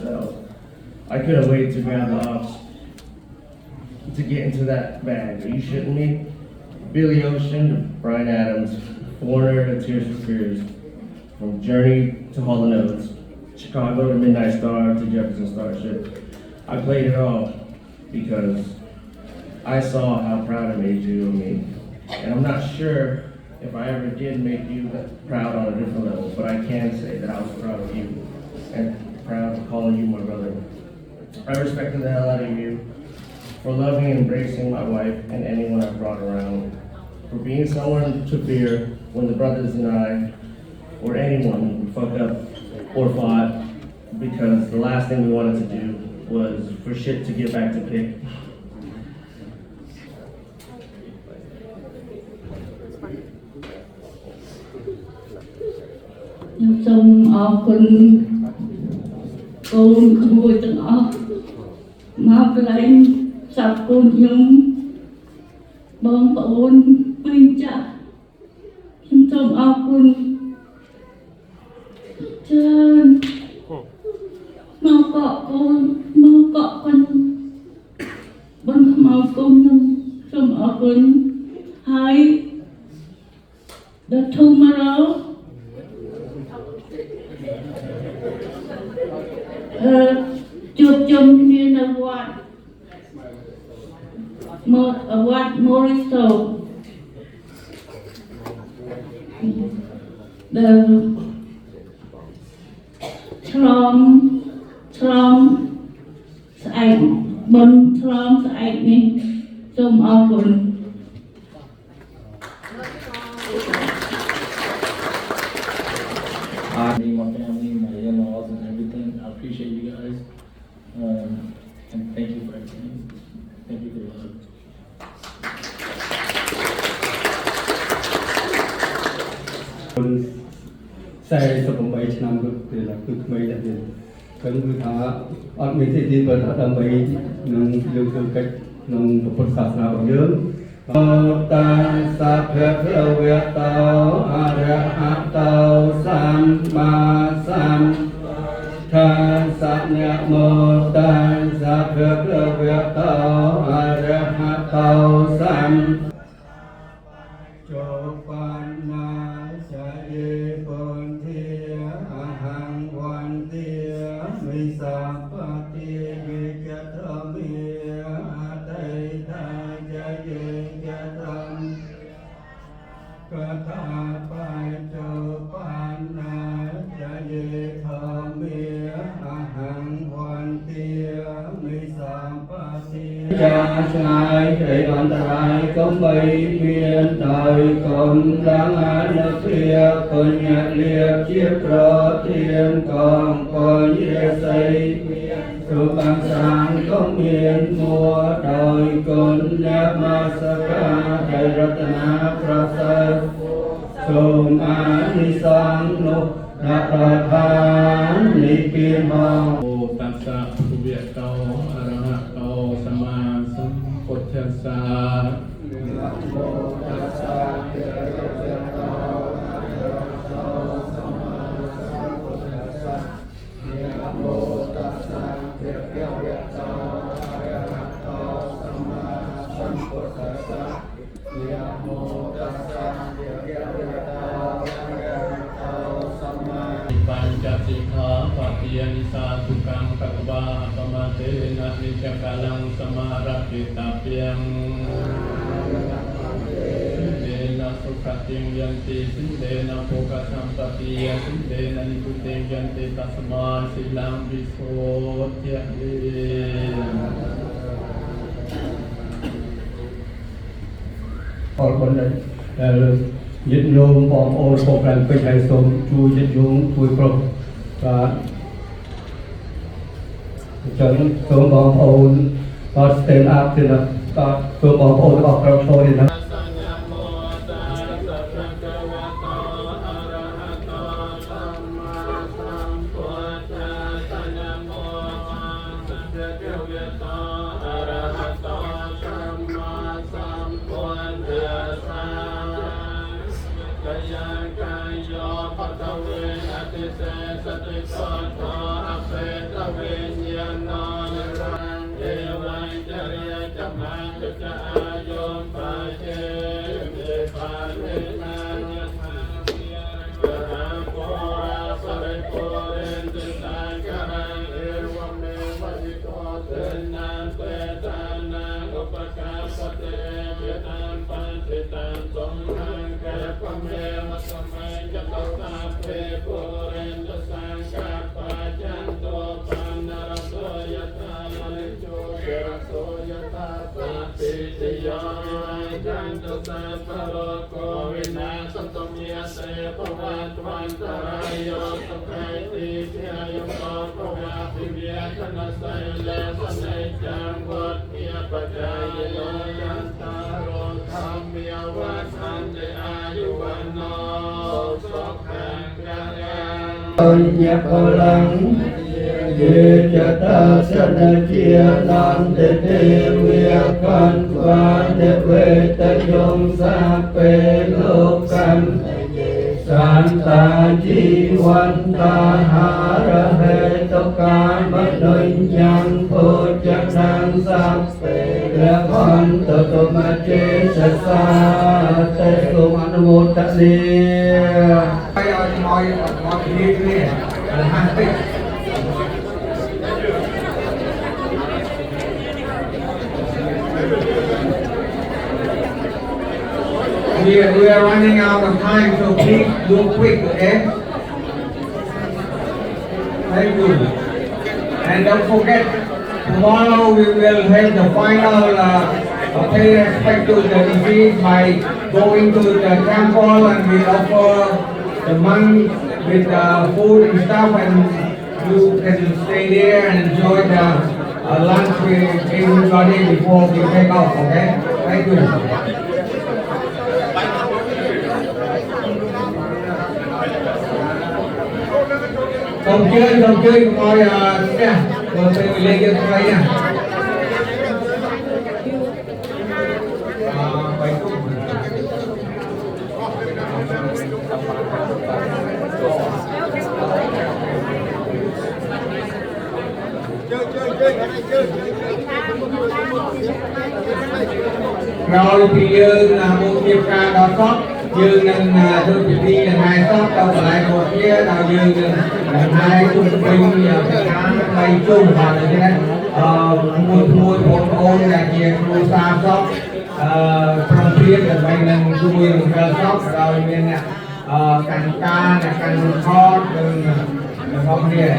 myself. I couldn't wait to grab the ops to get into that bag. Are you shitting me? Billy Ocean to Bryan Adams, Foreigner to Tears for Fears, from Journey to Hall & Oates, Chicago to Midnight Star to Jefferson Starship. I played it all because I saw how proud it made you of me. And I'm not sure if I ever did make you proud on a different level, but I can say that I was proud of you and proud of calling you my brother. I respected the hell out of you for loving and embracing my wife and anyone I brought around, for being someone to fear when the brothers and I, or anyone, fucked up or fought, because the last thing we wanted to do was for shit to get back to pick. ខ្ញុំសូមអរគុណកូនក្មួយទាំងអស់មកកន្លែងសັບកូនខ្ញុំបងប្អូនពេញចាស់ខ្ញុំសូមអរគុណច្រើនមកកក់កូនមកកក់កូនបងខ្មៅកូនខ្ញុំសូមអរគុណហើយដល់ tomorrow ជួបជុំគ្នានៅវត្តMoristo ដែលឆ្លងស្អែកបុណ្យឆ្លងស្អែកនេះសូមអរគុណ Me, my family, my in-laws, and everything. I appreciate you guys, and thank you for everything. Thank you for the love. Saya sebagai senam berbela kembali lagi. Kalau kita orang mesti berdamai dengan yang nang berpesona orang. Tassa bhagavato arahato samma sambuddhassa namo tassa bhagavato arahato samma Jopanna saye pontiya ahang vantiya misapati vijatamiya ataitaya Kata pai Jopanna saye thamiya ahang vantiya misapati Cha sai thầy đoàn tài công bay miền trời còn đang ăn kia còn nhạc liệt chiếc rõ thiên còn có dễ xây sự bằng sáng công miền mùa đời còn nhạc ma sa ca thầy ratana prasad sum ani sang nục đạt đà thán ni kiên hong Tassa bhagavato arahato samma sambuddhassa Namo tassa bhagavato arahato samma sambuddhassa Namo tassa bhagavato arahato samma sambuddhassa Namo tassa bhagavato arahato samma Pancasika patiyanisa tukang kakva pamatena nityakalang samarakitapyam Sindena sukatim yanti sindena pokasampati sindena nikutim yanti tasma silang visodhyati អរគុណដែលញាតិញោមបងប្អូនបងប្អូនពេញហើយសូមជួយញាតិញោមជួយប្រុសបាទអញ្ចឹងសូមបងប្អូនបាទ stand up ទៅណាបាទសូមបងប្អូនរបស់ក្រុមចូលនេះណា Kaya kaya patawe ati se sati sato ape tawe งกัจจายมปาเจเมปาเนนานาทาเวียระหะโพราปริโภเรนติสาคารังเอวเมวะอิโตเตนะเปตานังอุปกาปเตเจตังปันติตังสมหังเกปะเมวะสมัยจตุตาเปโพเรนตสังกาปะจันโตปันนรโสยถามณิโชเกรโสยถาปะปิติโยจันตุสัพพะโรโควินาศตุเมียเสภวัตวันตรายโยสุขัยติเทียยโมภวะปิเวียชนะไสเลสเนจังวัดเมียปัจจายโยยันตาโรธรรมเมียวัชันติอายุวันโนสุขังกัลยัง ปัญญาพลังเยจะตาสนาเจียนันเตเตเวียกันวาเดเวตยงสาเปโลกัน สันตาจีวันตาหาระเหตุการมนุญยังโพจนังสัพเพระวันตโตมาเจสสาเตสุมนุโมทเนีไปเอาหน่อยนี่หันไปWe are running out of time, so please do quick, okay? Thank you. And don't forget, tomorrow we will have the final pay respect to the deceased by going to the temple and we offer the money with food and stuff and you can stay there and enjoy the lunch with everybody before we take off, okay? Thank you. Không chơi ngồi nha, rồi mình lên cái quay nha. Rồi thì dương là một nghiệp ca đó sót dương nên thưa chị đi là hai sót đâu lại một kia nào dương là hai trung bình cá bay chung vào là thế này mùi một ôn là gì mùi xa sót trong phía là bay nên mùi sót rồi nên cành ca là cành kho không kia